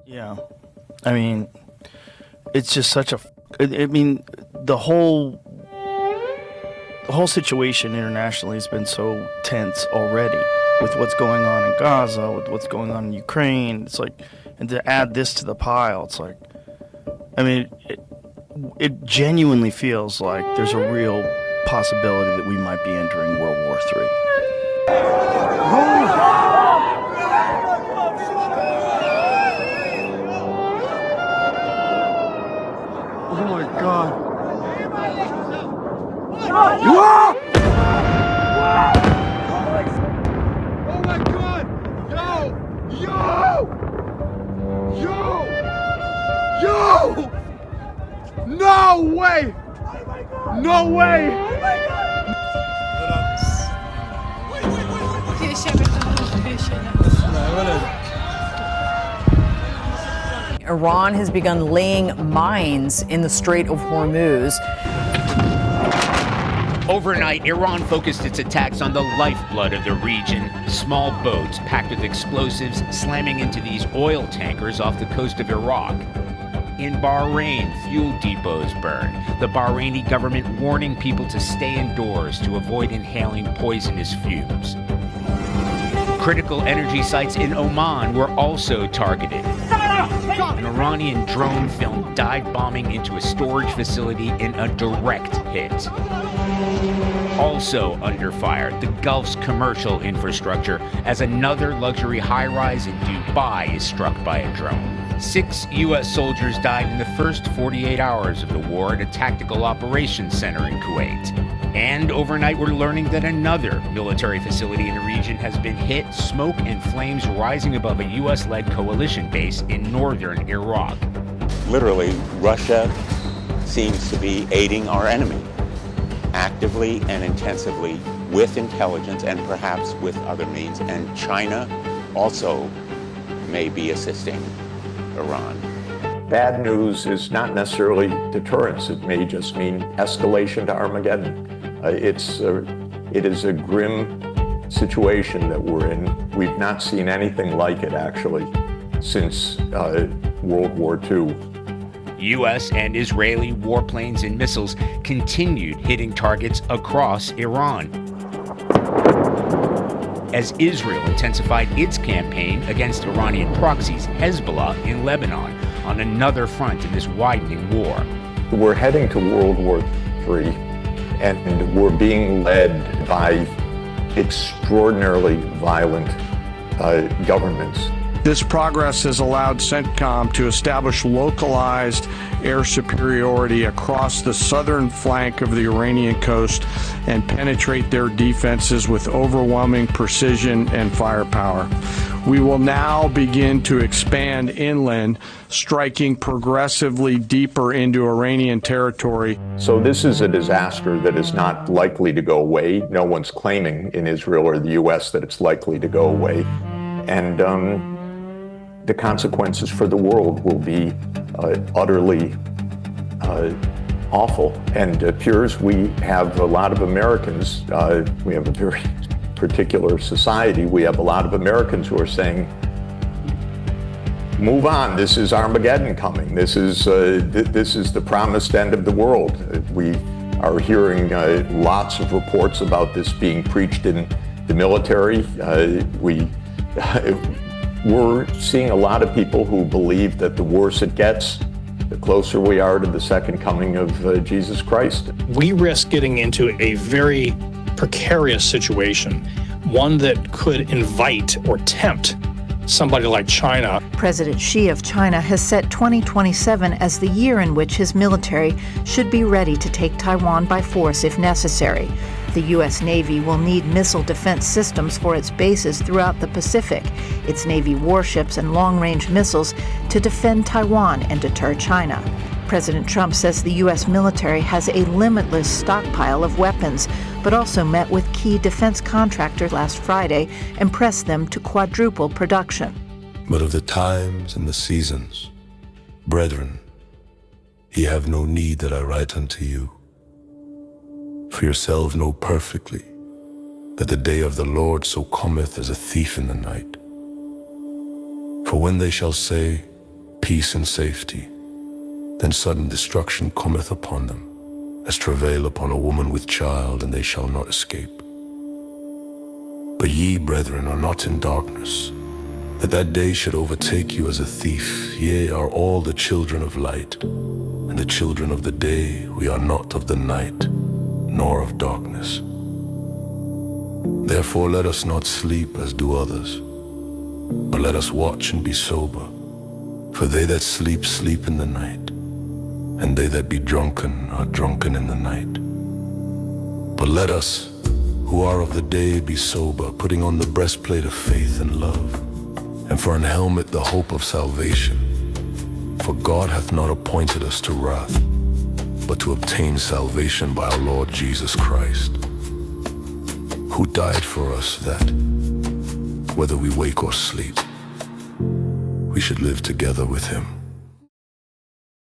Yeah. I mean, it's just such a. I mean, the whole situation internationally has been so tense already with what's going on in Gaza, with what's going on in Ukraine. It's like, and to add this to the pile, it's like, I mean, it genuinely feels like there's a real possibility that we might be entering World War III. Oh my God. Oh my God! Yo! No way! No way! Iran has begun laying mines in the Strait of Hormuz. Overnight, Iran focused its attacks on the lifeblood of the region, small boats packed with explosives slamming into these oil tankers off the coast of Iraq. In Bahrain, fuel depots burned, the Bahraini government warning people to stay indoors to avoid inhaling poisonous fumes. Critical energy sites in Oman were also targeted. An Iranian drone filmed dive bombing into a storage facility in a direct hit. Also under fire, the Gulf's commercial infrastructure as another luxury high-rise in Dubai is struck by a drone. 6 U.S. soldiers died in the first 48 hours of the war at a tactical operations center in Kuwait. And overnight, we're learning that another military facility in the region has been hit, smoke and flames rising above a U.S.-led coalition base in northern Iraq. Literally, Russia seems to be aiding our enemy, actively and intensively, with intelligence and perhaps with other means. And China also may be assisting Iran. Bad news is not necessarily deterrence. It may just mean escalation to Armageddon. It is a grim situation that we're in. We've not seen anything like it, actually, since World War II. U.S. and Israeli warplanes and missiles continued hitting targets across Iran, as Israel intensified its campaign against Iranian proxies Hezbollah in Lebanon on another front in this widening war. We're heading to World War III, and we're being led by extraordinarily violent governments. This progress has allowed CENTCOM to establish localized air superiority across the southern flank of the Iranian coast and penetrate their defenses with overwhelming precision and firepower. We will now begin to expand inland, striking progressively deeper into Iranian territory. So this is a disaster that is not likely to go away. No one's claiming in Israel or the U.S. that it's likely to go away. And the consequences for the world will be utterly awful. And Piers, we have a lot of Americans, we have a very particular society, we have a lot of Americans who are saying, move on, this is Armageddon coming, this is the promised end of the world. We are hearing lots of reports about this being preached in the military. We're seeing a lot of people who believe that the worse it gets, the closer we are to the second coming of Jesus Christ. We risk getting into a very precarious situation, one that could invite or tempt somebody like China. President Xi of China has set 2027 as the year in which his military should be ready to take Taiwan by force if necessary. The U.S. Navy will need missile defense systems for its bases throughout the Pacific, its Navy warships and long-range missiles to defend Taiwan and deter China. President Trump says the U.S. military has a limitless stockpile of weapons, but also met with key defense contractors last Friday and pressed them to quadruple production. But of the times and the seasons, brethren, ye have no need that I write unto you. For yourselves know perfectly that the day of the Lord so cometh as a thief in the night. For when they shall say, peace and safety. Then sudden destruction cometh upon them, as travail upon a woman with child, and they shall not escape. But ye, brethren, are not in darkness, that that day should overtake you as a thief. Ye are all the children of light, and the children of the day. We are not of the night, nor of darkness. Therefore let us not sleep as do others, but let us watch and be sober. For they that sleep, sleep in the night, and they that be drunken are drunken in the night. But let us, who are of the day, be sober, putting on the breastplate of faith and love, and for an helmet the hope of salvation. For God hath not appointed us to wrath, but to obtain salvation by our Lord Jesus Christ, who died for us, that, whether we wake or sleep, we should live together with him.